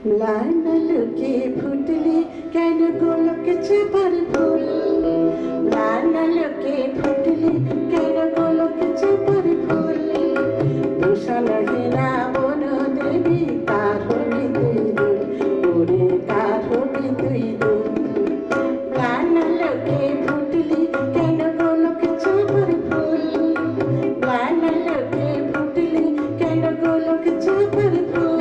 লানা লোকে ফুটলে কেন গোলক চাপার ফুল, লানা লোকে ফুটলে কেন গোলক চাপার ফুল, দূষণ হেরা বন দেবী কার হবি তুই দুল, ওরে কার হবি তুই দুল। লানা লোকে ফুটলে কেন গোলক চাপার ফুল, লানা লোকে ফুটলে কেন গোলক চাপার ফুল।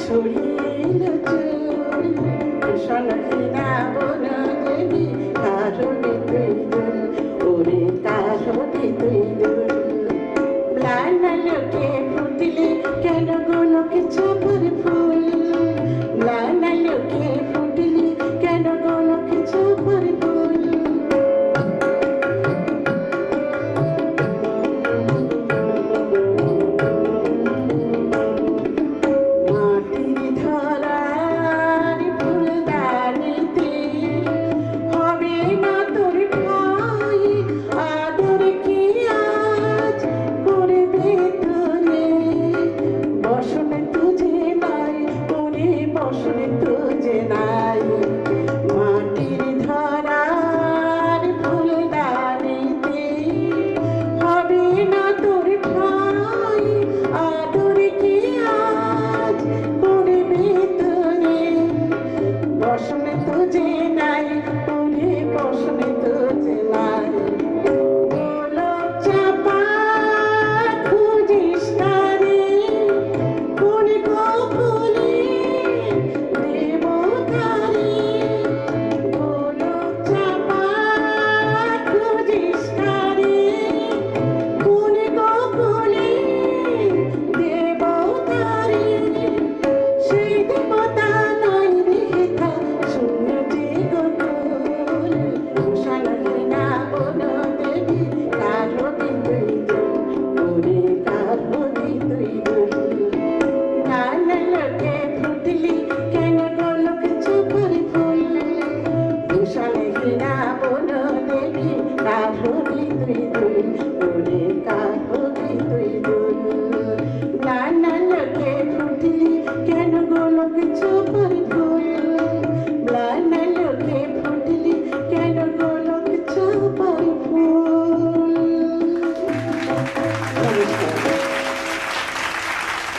ছড়িয়ে